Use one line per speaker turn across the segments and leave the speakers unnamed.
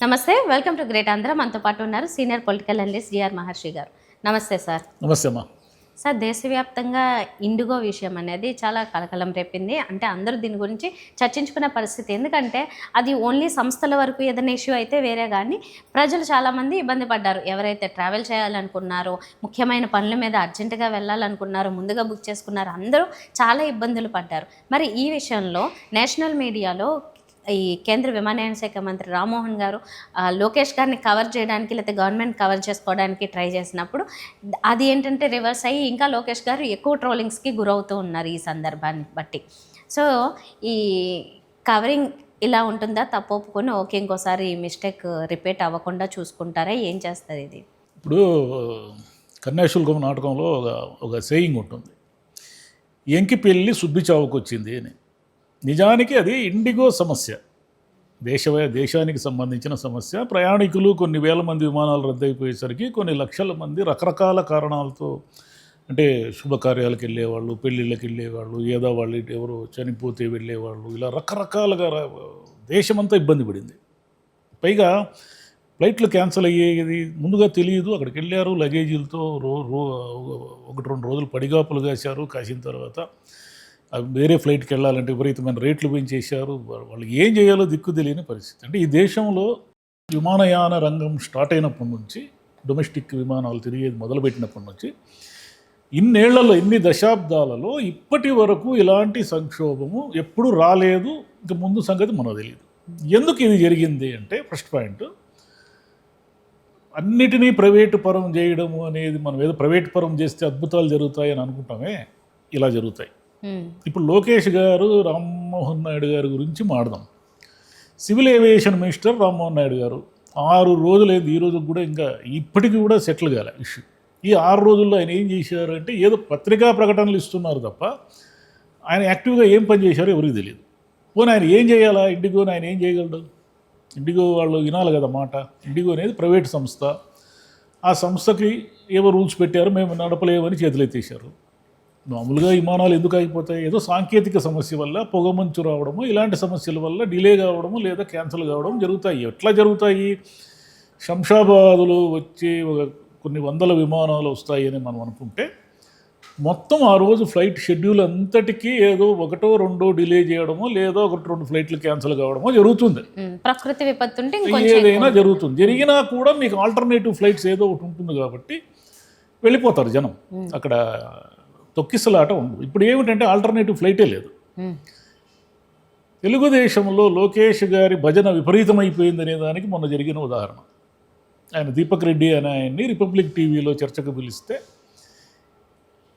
నమస్తే, welcome to great Andhra. మనతో పాటు ఉన్నారు సీనియర్ పొలిటికల్ అనలిస్ట్ జిఆర్ మహర్షి గారు. నమస్తే సార్.
నమస్తే అమ్మా.
సార్, దేశవ్యాప్తంగా ఇండిగో విషయం అనేది చాలా కలకలం రేపింది. అంటే అందరూ దీని గురించి చర్చించుకునే పరిస్థితి. ఎందుకంటే అది ఓన్లీ సంస్థల వరకు ఏదైనా ఇష్యూ అయితే వేరే, కానీ ప్రజలు చాలామంది ఇబ్బంది పడ్డారు. ఎవరైతే ట్రావెల్ చేయాలనుకున్నారో, ముఖ్యమైన పనుల మీద అర్జెంటుగా వెళ్ళాలనుకున్నారో, ముందుగా బుక్ చేసుకున్నారో, అందరూ చాలా ఇబ్బందులు పడ్డారు. మరి ఈ విషయంలో నేషనల్ మీడియాలో ఈ కేంద్ర విమానయాన శాఖ మంత్రి రామ్మోహన్ గారు లోకేష్ గారిని కవర్ చేయడానికి, లేకపోతే గవర్నమెంట్ కవర్ చేసుకోవడానికి ట్రై చేసినప్పుడు అది ఏంటంటే రివర్స్ అయ్యి ఇంకా లోకేష్ గారు ఎక్కువ ట్రోలింగ్స్కి గురవుతూ ఉన్నారు ఈ సందర్భాన్ని బట్టి. సో ఈ కవరింగ్ ఇలా ఉంటుందా? తప్పు ఒప్పుకొని ఓకే, ఇంకోసారి ఈ మిస్టేక్ రిపీట్ అవ్వకుండా చూసుకుంటారా? ఏం చేస్తుంది ఇది?
ఇప్పుడు కన్యాశుల్కం నాటకంలో ఒక సేయింగ్ ఉంటుంది, ఎంకి పెళ్ళి సుబ్బి చావుకొచ్చింది అని. నిజానికి అది ఇండిగో సమస్య, దేశానికి సంబంధించిన సమస్య. ప్రయాణికులు కొన్ని వేల మంది విమానాలు రద్దయిపోయేసరికి కొన్ని లక్షల మంది రకరకాల కారణాలతో, అంటే శుభకార్యాలకు వెళ్ళేవాళ్ళు, పెళ్ళిళ్ళకి వెళ్ళేవాళ్ళు, ఏదో వాళ్ళు ఎవరో చనిపోతే వెళ్ళేవాళ్ళు, ఇలా రకరకాలుగా దేశమంతా ఇబ్బంది పడింది. పైగా ఫ్లైట్లు క్యాన్సిల్ అయ్యేది ముందుగా తెలియదు. అక్కడికి వెళ్ళారు లగేజీలతో, 1-2 రోజులు పడిగాపులు కాసిన తర్వాత వేరే ఫ్లైట్కి వెళ్ళాలంటే విపరీతమైన రేట్లు పెంచేశారు. వాళ్ళు ఏం చేయాలో దిక్కు తెలియని పరిస్థితి. అంటే ఈ దేశంలో విమానయాన రంగం స్టార్ట్ అయినప్పటి నుంచి, డొమెస్టిక్ విమానాలు తిరిగేది మొదలుపెట్టినప్పటి నుంచి, ఇన్ని దశాబ్దాలలో ఇప్పటి వరకు ఇలాంటి సంక్షోభము ఎప్పుడు రాలేదు. ఇంక ముందు సంగతి మనకు తెలియదు. ఎందుకు ఇది జరిగింది అంటే, ఫస్ట్ పాయింట్, అన్నిటినీ ప్రైవేటు పరం చేయడము అనేది, మనం ఏదో ప్రైవేటు పరం చేస్తే అద్భుతాలు జరుగుతాయని అనుకుంటామే, ఇలా జరుగుతాయి. ఇప్పుడు లోకేష్ గారు, రామ్మోహన్ నాయుడు గారి గురించి మాడదాం. Civil aviation minister Rammohan Naidu గారు 6 రోజులైంది, ఈ రోజుకి కూడా ఇంకా ఇప్పటికీ కూడా సెటిల్ కాలే ఇష్యూ. ఈ 6 రోజుల్లో ఆయన ఏం చేశారు అంటే, ఏదో పత్రికా ప్రకటనలు ఇస్తున్నారు తప్ప ఆయన యాక్టివ్గా ఏం పని చేశారో ఎవరికి తెలియదు. పోనీ ఆయన ఏం చేయాలా? ఇండిగోని ఆయన ఏం చేయగలడు? ఇండిగో వాళ్ళు వినాలి కదా మాట. ఇండిగో అనేది ప్రైవేట్ సంస్థ. ఆ సంస్థకి ఏవో రూల్స్ పెట్టారు, మేము నడపలేమని చేతులెత్తేశారు. మామూలుగా విమానాలు ఎందుకు ఆగిపోతాయి? ఏదో సాంకేతిక సమస్య వల్ల, పొగమంచు రావడము, ఇలాంటి సమస్యల వల్ల డిలే కావడము లేదా క్యాన్సిల్ కావడం జరుగుతాయి. ఎట్లా జరుగుతాయి? శంషాబాదులో వచ్చే కొన్ని వందల విమానాలు వస్తాయని మనం అనుకుంటే, మొత్తం ఆ రోజు ఫ్లైట్ షెడ్యూల్ అంతటికీ ఏదో 1-2 డిలే చేయడమో, లేదా 1-2 ఫ్లైట్లు క్యాన్సిల్ కావడమో జరుగుతుంది.
ప్రకృతి విపత్తు
ఏదైనా జరుగుతుంది. జరిగినా కూడా మీకు ఆల్టర్నేటివ్ ఫ్లైట్స్ ఏదో ఒకటి ఉంటుంది కాబట్టి వెళ్ళిపోతారు జనం. అక్కడ తొక్కిసలాట ఉండదు. ఇప్పుడు ఏమిటంటే ఆల్టర్నేటివ్ ఫ్లైటే లేదు. తెలుగుదేశంలో లోకేష్ గారి భజన విపరీతమైపోయిందనే దానికి మొన్న జరిగిన ఉదాహరణ. ఆయన దీపక్ రెడ్డి అనే ఆయన్ని రిపబ్లిక్ టీవీలో చర్చకు పిలిస్తే,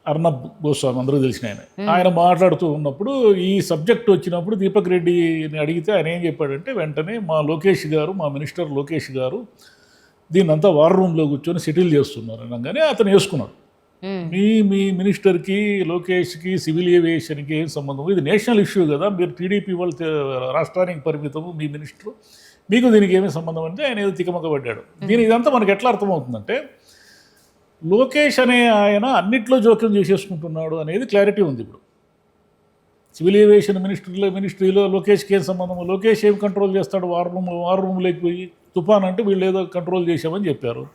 అర్నబ్ గోస్వామి అందరూ తెలిసిన ఆయన మాట్లాడుతూ ఉన్నప్పుడు, ఈ సబ్జెక్ట్ వచ్చినప్పుడు దీపక్ రెడ్డిని అడిగితే ఆయన ఏం చెప్పాడంటే, వెంటనే మా మినిస్టర్ లోకేష్ గారు దీన్నంతా వార్ రూమ్లో కూర్చొని సెటిల్ చేస్తున్నారు అనగానే అతను వేసుకున్నాడు. మీ మినిస్టర్కి, లోకేష్కి, సివిల్ ఏవియేషన్కి ఏం సంబంధం? ఇది నేషనల్ ఇష్యూ కదా, మీరు టీడీపీ వాళ్ళు రాష్ట్రానికి పరిమితము, మీ మినిస్టరు, మీకు దీనికి ఏమీ సంబంధం అంటే ఆయన ఏదో తికమకబడ్డాడు. ఇదంతా మనకు ఎట్లా అర్థమవుతుందంటే, లోకేష్ అనే ఆయన అన్నిట్లో జోక్యం చేసేసుకుంటున్నాడు అనేది క్లారిటీ ఉంది. ఇప్పుడు సివిల్ ఏవియేషన్ మినిస్ట్రీలో లోకేష్కి ఏం సంబంధము? లోకేష్ ఏం కంట్రోల్ చేస్తాడు? వార్ రూమ్లోకి పోయి తుఫాన్ అంటే వీళ్ళు ఏదో కంట్రోల్ చేసామని చెప్పారు.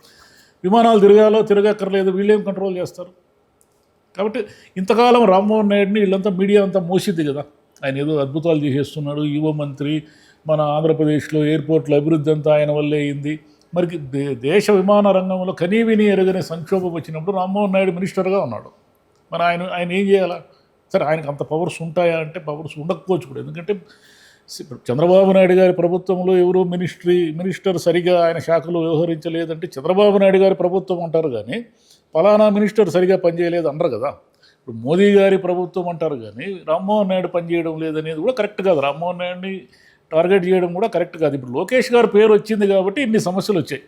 విమానాలు తిరగక్కర్లేదు, వీళ్ళేం కంట్రోల్ చేస్తారు? కాబట్టి ఇంతకాలం రామ్మోహన్ నాయుడిని వీళ్ళంతా మీడియా అంతా మోసిద్ది కదా, ఆయన ఏదో అద్భుతాలు చేసేస్తున్నాడు, యువ మంత్రి, మన ఆంధ్రప్రదేశ్లో ఎయిర్పోర్ట్ల అభివృద్ధి అంతా ఆయన వల్లే అయింది. మరి దేశ విమాన రంగంలో కనీవిని ఎరగని సంక్షోభం వచ్చినప్పుడు రామ్మోహన్ నాయుడు మినిస్టర్గా ఉన్నాడు. మరి ఆయన ఏం చేయాలా? సరే, ఆయనకు అంత పవర్స్ ఉంటాయా అంటే పవర్స్ ఉండకపోవచ్చు కూడా. ఎందుకంటే చంద్రబాబు నాయుడు గారి ప్రభుత్వంలో ఎవరో మినిస్టర్ సరిగా ఆయన శాఖలో వ్యవహరించలేదంటే చంద్రబాబు నాయుడు గారి ప్రభుత్వం అంటారు, కానీ ఫలానా మినిస్టర్ సరిగా పనిచేయలేదు అనరు కదా. ఇప్పుడు మోదీ గారి ప్రభుత్వం అంటారు, కానీ రామ్మోహన్ నాయుడు పనిచేయడం లేదనేది కూడా కరెక్ట్ కాదు. రామ్మోహన్ నాయుడిని టార్గెట్ చేయడం కూడా కరెక్ట్ కాదు. ఇప్పుడు లోకేష్ గారి పేరు వచ్చింది కాబట్టి ఇన్ని సమస్యలు వచ్చాయి.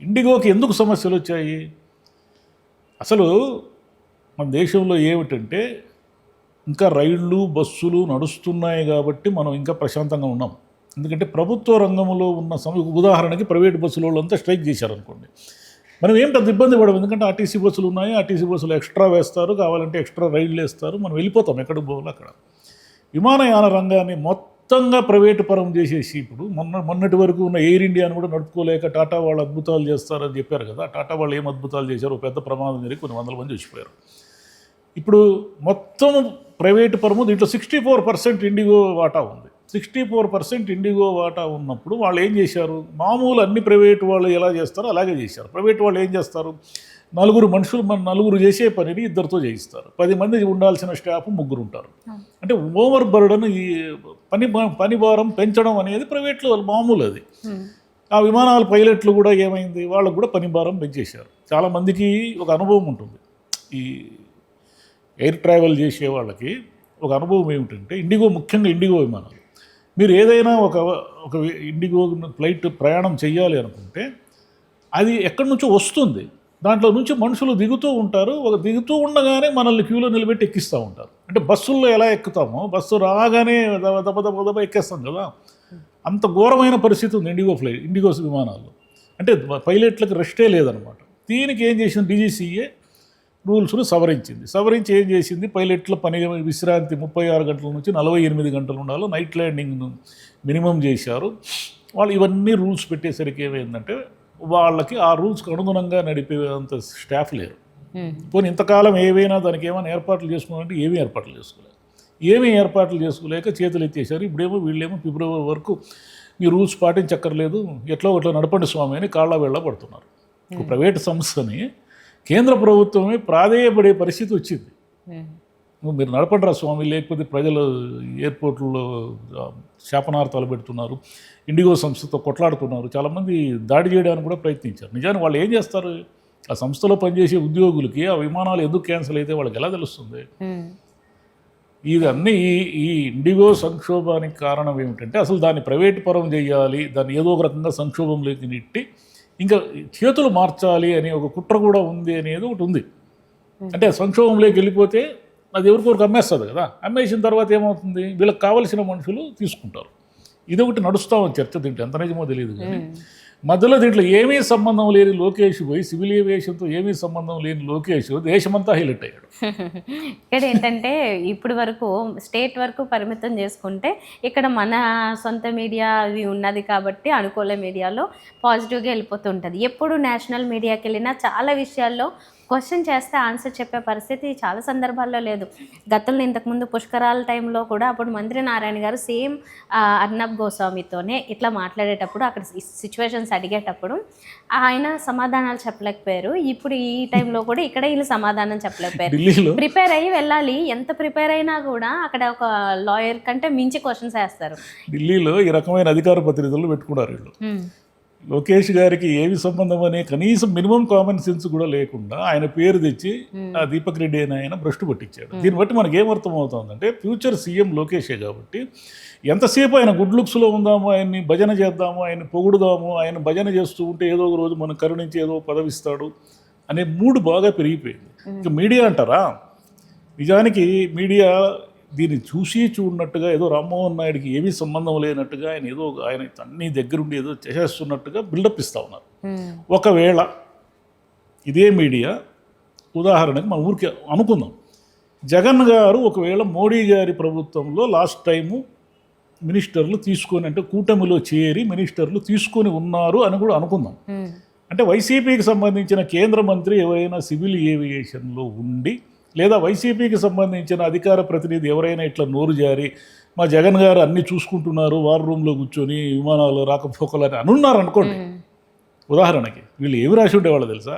ఇండిగోకి ఎందుకు సమస్యలు వచ్చాయి? అసలు మన దేశంలో ఏమిటంటే, ఇంకా రైళ్ళు, బస్సులు నడుస్తున్నాయి కాబట్టి మనం ఇంకా ప్రశాంతంగా ఉన్నాం. ఎందుకంటే ప్రభుత్వ రంగంలో ఉన్న ఉదాహరణకి ప్రైవేట్ బస్సుల వాళ్ళంతా స్ట్రైక్ చేశారనుకోండి, మనం ఏం పెద్ద ఇబ్బంది పడము. ఎందుకంటే ఆర్టీసీ బస్సులు ఉన్నాయి, ఆర్టీసీ బస్సులు ఎక్స్ట్రా వేస్తారు, కావాలంటే ఎక్స్ట్రా రైళ్ళు వేస్తారు, మనం వెళ్ళిపోతాం ఎక్కడికి పోవాలి అక్కడ. విమానయాన రంగాన్ని మొత్తంగా ప్రైవేటు పరం చేసేసి ఇప్పుడు మొన్నటి వరకు ఉన్న ఎయిర్ ఇండియాను కూడా నడుపుకోలేక టాటా వాళ్ళు అద్భుతాలు చేస్తారని చెప్పారు కదా. టాటా వాళ్ళు ఏం అద్భుతాలు చేశారు, పెద్ద ప్రమాదం జరిగి కొన్ని వందల మంది చచ్చిపోయారు. ఇప్పుడు మొత్తం ప్రైవేటు పరము దీంట్లో 64% ఇండిగో వాటా ఉంది. 64% ఇండిగో వాటా ఉన్నప్పుడు వాళ్ళు ఏం చేశారు, మామూలు అన్ని ప్రైవేటు వాళ్ళు ఎలా చేస్తారో అలాగే చేశారు. ప్రైవేటు వాళ్ళు ఏం చేస్తారు, నలుగురు చేసే పనిని ఇద్దరితో చేయిస్తారు. 10 మంది ఉండాల్సిన స్టాఫ్ 3 ఉంటారు. అంటే ఓవర్ బర్డన్, ఈ పని భారం పెంచడం అనేది ప్రైవేట్లో మామూలు. అది ఆ విమానాల పైలట్లు కూడా ఏమైంది, వాళ్ళకు కూడా పని భారం పెంచేశారు. చాలామందికి ఒక అనుభవం ఉంటుంది, ఈ ఎయిర్ ట్రావెల్ చేసే వాళ్ళకి ఒక అనుభవం ఏమిటంటే, ముఖ్యంగా ఇండిగో విమానాలు, మీరు ఏదైనా ఒక ఇండిగో ఫ్లైట్ ప్రయాణం చేయాలి అనుకుంటే అది ఎక్కడి నుంచో వస్తుంది, దాంట్లో నుంచి మనుషులు దిగుతూ ఉంటారు. దిగుతూ ఉండగానే మనల్ని క్యూలో నిలబెట్టి ఎక్కిస్తూ ఉంటారు. అంటే బస్సుల్లో ఎలా ఎక్కుతామో, బస్సు రాగానే దబ ఎక్కేస్తాం కదా, అంత ఘోరమైన పరిస్థితి ఉంది ఇండిగో విమానాల్లో. అంటే పైలట్లకు రెస్టే లేదనమాట. దీనికి ఏం చేసింది, DGCA రూల్స్ను సవరించి ఏం చేసింది, పైలట్ల పని విశ్రాంతి 36 గంటల నుంచి 48 గంటలు ఉండాలి, నైట్ ల్యాండింగ్ను మినిమం చేశారు వాళ్ళు. ఇవన్నీ రూల్స్ పెట్టేసరికి ఏమైందంటే వాళ్ళకి ఆ రూల్స్కి అనుగుణంగా నడిపేంత స్టాఫ్ లేరు. పోనీ ఇంతకాలం ఏవైనా దానికి ఏమైనా ఏర్పాట్లు చేసుకున్నారంటే ఏమీ ఏర్పాట్లు చేసుకోలేక చేతులు ఎత్తేసారు. ఇప్పుడేమో వీళ్ళేమో ఫిబ్రవరి వరకు మీ రూల్స్ పాటించక్కర్లేదు, ఎట్లా నడపండి స్వామి అని కాళ్ళ వెళ్ళ పడుతున్నారు. ఒక ప్రైవేటు సంస్థని కేంద్ర ప్రభుత్వమే ప్రాధేయపడే పరిస్థితి వచ్చింది. మీరు నడపండిరా స్వామి, లేకపోతే ప్రజలు ఎయిర్పోర్ట్లో శాపనార్థాలు పెడుతున్నారు, ఇండిగో సంస్థతో కొట్లాడుతున్నారు, చాలామంది దాడి చేయడానికి కూడా ప్రయత్నించారు. నిజానికి వాళ్ళు ఏం చేస్తారు, ఆ సంస్థలో పనిచేసే ఉద్యోగులకి ఆ విమానాలు ఎందుకు క్యాన్సిల్ అయితే వాళ్ళకి ఎలా తెలుస్తుంది? ఇదన్నీ ఈ ఇండిగో సంక్షోభానికి కారణం ఏమిటంటే, అసలు దాన్ని ప్రైవేటు పరం చేయాలి, దాన్ని ఏదో ఒక రకంగా సంక్షోభంలోకి నెట్టి ఇంకా చేతులు మార్చాలి అనే ఒక కుట్ర కూడా ఉంది అనేది ఒకటి ఉంది. అంటే సంక్షోభంలోకి వెళ్ళిపోతే అది ఎవరికొరకు అమ్మేస్తుంది కదా, అమ్మేసిన తర్వాత ఏమవుతుంది, వీళ్ళకి కావలసిన మనుషులు తీసుకుంటారు. ఇదొకటి నడుస్తామని చర్చ. దీంట్లో ఎంత నిజమో తెలియదు కానీ మధ్యలో దీంట్లో ఏమీ సంబంధం లేని లోకేష్ పోయి సివిల్ ఏవియేషన్తో ఏమీ సంబంధం లేని లోకేష్ దేశమంతా హైలైట్ అయ్యాడు.
ఇక్కడ ఏంటంటే ఇప్పుడు వరకు స్టేట్ వరకు పరిమితం చేసుకుంటే ఇక్కడ మన సొంత మీడియా అవి ఉన్నది కాబట్టి అనుకూల మీడియాలో పాజిటివ్గా వెళ్ళిపోతుంటుంది. ఎప్పుడు నేషనల్ మీడియాకి వెళ్ళినా చాలా విషయాల్లో క్వశ్చన్ చేస్తే ఆన్సర్ చెప్పే పరిస్థితి చాలా సందర్భాల్లో లేదు. గతంలో ఇంతకుముందు పుష్కరాల టైంలో కూడా అప్పుడు మంత్రి నారాయణ గారు సేమ్ అర్నబ్ గోస్వామితోనే ఇట్లా మాట్లాడేటప్పుడు అక్కడ సిచ్యువేషన్స్ అడిగేటప్పుడు ఆయన సమాధానాలు చెప్పలేకపోయారు. ఇప్పుడు ఈ టైంలో కూడా ఇక్కడ వీళ్ళు సమాధానం చెప్పలేకపోయారు. ప్రిపేర్ అయ్యి వెళ్ళాలి, ఎంత ప్రిపేర్ అయినా కూడా అక్కడ ఒక లాయర్ కంటే మించి క్వశ్చన్స్ వేస్తారు.
ఢిల్లీలో ఈ రకమైన అధికార ప్రతినిధులు పెట్టుకున్నారు వీళ్ళు. లోకేష్ గారికి ఏమి సంబంధం అనే కనీసం మినిమం కామన్ సెన్స్ కూడా లేకుండా ఆయన పేరు తెచ్చి ఆ దీపక్ రెడ్డి అని ఆయన భ్రష్టు పట్టించాడు. దీన్ని బట్టి మనకి ఏమర్థం అవుతుందంటే ఫ్యూచర్ సీఎం లోకేషే కాబట్టి ఎంతసేపు ఆయన గుడ్ లుక్స్లో ఉందాము, ఆయన్ని భజన చేద్దాము, ఆయన పొగుడుదాము, ఆయన భజన చేస్తూ ఉంటే ఏదో ఒక రోజు మనం కరుణించి ఏదో పదవిస్తాడు అనే మూడు బాగా పెరిగిపోయింది. ఇంకా మీడియా అంటారా, నిజానికి మీడియా దీన్ని చూసి చూడనట్టుగా ఏదో రామ్మోహన్ నాయుడికి ఏమీ సంబంధం లేనట్టుగా ఆయన అన్ని దగ్గరుండి ఏదో చేసేస్తున్నట్టుగా బిల్డప్ ఇస్తూ ఉన్నారు. ఒకవేళ ఇదే మీడియా ఉదాహరణకి మన ఊరికి అనుకుందాం, జగన్ గారు ఒకవేళ మోడీ గారి ప్రభుత్వంలో లాస్ట్ టైము మినిస్టర్లు తీసుకొని, అంటే కూటమిలో చేరి మినిస్టర్లు తీసుకొని ఉన్నారు అని కూడా అనుకుందాం. అంటే వైసీపీకి సంబంధించిన కేంద్ర మంత్రి ఎవరైనా సివిల్ ఏవియేషన్లో ఉండి, లేదా వైసీపీకి సంబంధించిన అధికార ప్రతినిధి ఎవరైనా ఇట్లా నోరు జారి మా జగన్ గారు అన్నీ చూసుకుంటున్నారు, వార్ రూమ్లో కూర్చొని విమానాలు రాకపోకలు అని అనున్నారు అనుకోండి. ఉదాహరణకి వీళ్ళు ఏమి రాసి ఉండేవాళ్ళు తెలుసా,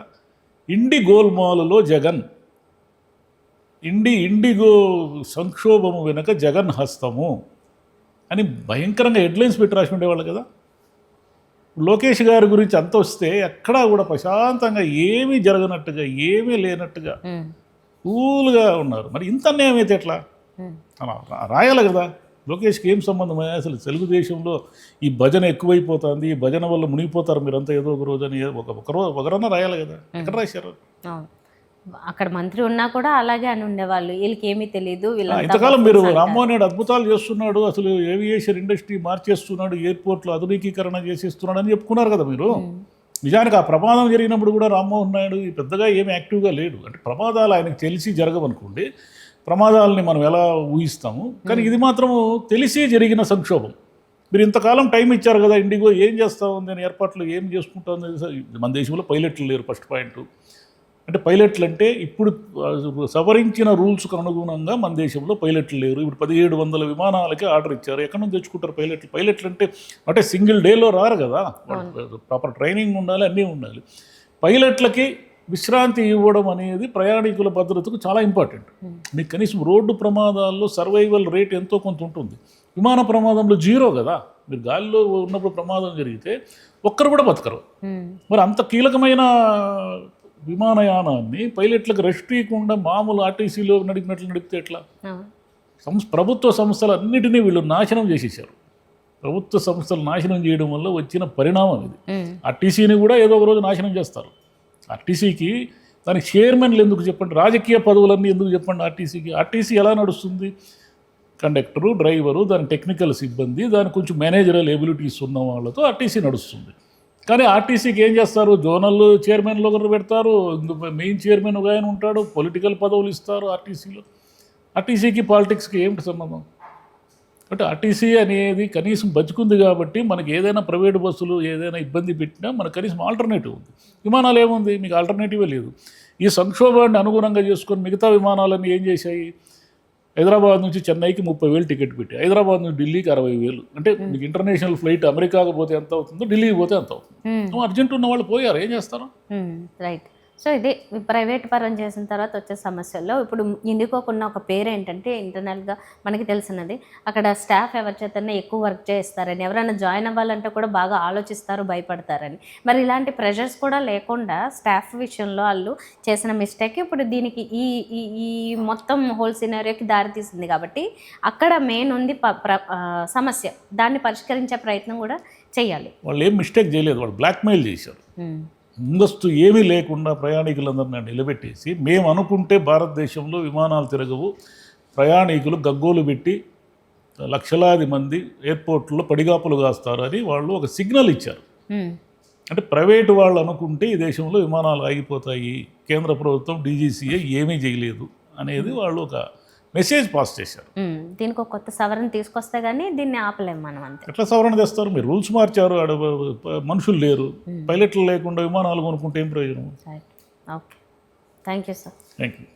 గోల్మాలులో జగన్, ఇండిగో సంక్షోభము వెనుక జగన్ హస్తము అని భయంకరంగా హెడ్లైన్స్ పెట్టి రాసి ఉండేవాళ్ళు కదా. లోకేష్ గారి గురించి అంత వస్తే ఎక్కడా కూడా ప్రశాంతంగా ఏమీ జరగనట్టుగా, ఏమీ లేనట్టుగా కూల్గా ఉన్నారు. మరి ఇంత అన్యాయం అయితే ఎట్లా రాయాలి కదా. లోకేష్కి ఏం సంబంధం, అసలు తెలుగుదేశంలో ఈ భజన ఎక్కువైపోతుంది, ఈ భజన వల్ల మునిగిపోతారు మీరంతా ఏదో ఒక రోజు అని ఒకరన్నా రాయాలి కదా. ఎక్కడ రాశారు?
అక్కడ మంత్రి ఉన్నా కూడా అలాగే అని ఉండేవాళ్ళు, వీళ్ళకి ఏమీ తెలియదు.
ఇంతకాలం మీరు రామ్మోహన్ నాయుడు అద్భుతాలు చేస్తున్నాడు, అసలు ఏవియేషన్ ఇండస్ట్రీ మార్చేస్తున్నాడు, ఎయిర్పోర్ట్లు ఆధునికీకరణ చేసేస్తున్నాడు అని చెప్పుకున్నారు కదా మీరు. నిజానికి ఆ ప్రమాదం జరిగినప్పుడు కూడా రామ్మోహన్ నాయుడు పెద్దగా ఏమి యాక్టివ్గా లేడు. అంటే ప్రమాదాలు ఆయనకు తెలిసి జరగవనుకోండి, ప్రమాదాలని మనం ఎలా ఊహిస్తాము. కానీ ఇది మాత్రం తెలిసి జరిగిన సంక్షోభం. మీరు ఇంతకాలం టైం ఇచ్చారు కదా ఇండిగో, ఏం చేస్తూ ఉంది అని, ఏర్పాట్లు ఏం చేసుకుంటా ఉంది. మన దేశంలో పైలట్లు లేరు, ఫస్ట్ పాయింట్. అంటే పైలట్లు అంటే ఇప్పుడు సవరించిన రూల్స్కు అనుగుణంగా మన దేశంలో పైలట్లు లేరు. ఇప్పుడు 1700 విమానాలకి ఆర్డర్ ఇచ్చారు. ఎక్కడి నుంచి తెచ్చుకుంటారు పైలట్లు? పైలట్లు అంటే సింగిల్ డేలో రారు కదా, ప్రాపర్ ట్రైనింగ్ ఉండాలి, అన్నీ ఉండాలి. పైలట్లకి విశ్రాంతి ఇవ్వడం అనేది ప్రయాణికుల భద్రతకు చాలా ఇంపార్టెంట్. మీకు కనీసం రోడ్డు ప్రమాదాల్లో సర్వైవల్ రేట్ ఎంతో కొంత ఉంటుంది. విమాన ప్రమాదంలో జీరో కదా. మీరు గాలిలో ఉన్నప్పుడు ప్రమాదం జరిగితే ఒక్కరు కూడా బతకరు. మరి అంత కీలకమైన విమానయానాన్ని పైలట్లకు రెస్ట్ ఇవ్వకుండా మామూలు ఆర్టీసీలో నడిపితే ఎట్లా? ప్రభుత్వ సంస్థలు అన్నిటినీ వీళ్ళు నాశనం చేసేసారు. ప్రభుత్వ సంస్థలు నాశనం చేయడం వల్ల వచ్చిన పరిణామం ఇది. ఆర్టీసీని కూడా ఏదో ఒక రోజు నాశనం చేస్తారు. ఆర్టీసీకి దానికి చైర్మన్లు ఎందుకు చెప్పండి, రాజకీయ పదవులన్నీ ఎందుకు చెప్పండి ఆర్టీసీకి? ఆర్టీసీ ఎలా నడుస్తుంది? కండక్టరు, డ్రైవరు, దాని టెక్నికల్ సిబ్బంది, దాని కొంచెం మేనేజరల్ ఎబిలిటీస్ ఉన్న వాళ్ళతో ఆర్టీసీ నడుస్తుంది. కానీ ఆర్టీసీకి ఏం చేస్తారు? జోనల్ చైర్మన్లు ఒకరు పెడతారు, మెయిన్ చైర్మన్ ఒక ఆయన ఉంటాడు, పొలిటికల్ పదవులు ఇస్తారు ఆర్టీసీలో. ఆర్టీసీకి పాలిటిక్స్కి ఏమిటి సంబంధం? అంటే ఆర్టీసీ అనేది కనీసం బతుకుంది కాబట్టి మనకి ఏదైనా ప్రైవేటు బస్సులు ఏదైనా ఇబ్బంది పెట్టినా మనకు కనీసం ఆల్టర్నేటివ్ ఉంది. విమానాలు ఏముంది? మీకు ఆల్టర్నేటివే లేదు. ఈ సంక్షోభాన్ని అనుగుణంగా చేసుకొని మిగతా విమానాలన్నీ ఏం చేశాయి? హైదరాబాద్ నుంచి చెన్నైకి 30,000 టికెట్ పెట్టి, హైదరాబాద్ నుంచి ఢిల్లీకి 60,000. అంటే మీకు ఇంటర్నేషనల్ ఫ్లైట్ అమెరికాకు పోతే ఎంత అవుతుందో ఢిల్లీకి పోతే ఎంత అవుతుంది. అర్జెంట్ ఉన్న వాళ్ళు పోయారు, ఏం చేస్తారు?
రైట్. సో ఇది ప్రైవేట్ పరం చేసిన తర్వాత వచ్చే సమస్యల్లో ఇప్పుడు ఇండిగోకున్న ఒక పేరు ఏంటంటే, ఇంటర్నల్గా మనకి తెలిసినది, అక్కడ స్టాఫ్ ఎవరి చేతనే ఎక్కువ వర్క్ చేస్తారని, ఎవరైనా జాయిన్ అవ్వాలంటే కూడా బాగా ఆలోచిస్తారు, భయపడతారని. మరి ఇలాంటి ప్రెషర్స్ కూడా లేకుండా స్టాఫ్ విషయంలో వాళ్ళు చేసిన మిస్టేక్ ఇప్పుడు దీనికి ఈ ఈ ఈ మొత్తం హోల్ సినారియోకి దారితీసింది. కాబట్టి అక్కడ మెయిన్ ఉంది సమస్య. దాన్ని పరిష్కరించే ప్రయత్నం కూడా చేయాలి.
వాళ్ళు ఏం మిస్టేక్ చేయలేదు, వాళ్ళు బ్లాక్మెయిల్ చేశారు. ముందస్తు ఏమీ లేకుండా ప్రయాణికులందరినీ నిలబెట్టేసి, మేము అనుకుంటే భారతదేశంలో విమానాలు తిరగవు, ప్రయాణికులు గగ్గోలు పెట్టి లక్షలాది మంది ఎయిర్పోర్ట్లో పడిగాపులు కాస్తారు అని వాళ్ళు ఒక సిగ్నల్ ఇచ్చారు. అంటే ప్రైవేటు వాళ్ళు అనుకుంటే ఈ దేశంలో విమానాలు ఆగిపోతాయి, కేంద్ర ప్రభుత్వం డీజీసీఏ ఏమీ చేయలేదు అనేది వాళ్ళు ఒక మెసేజ్ పాస్ చేశారు.
దీనికి ఒక కొత్త సవరణ తీసుకొస్తే కానీ దీన్ని ఆపలేము మనం. అంతే.
ఎట్లా సవరణ చేస్తారు? మీరు రూల్స్ మార్చారు, మనుషులు లేరు, పైలట్లు లేకుండా విమానాలు కొనుక్కుంటే ఏం ప్రయోజనం?
Okay, thank you sir.
Thank you.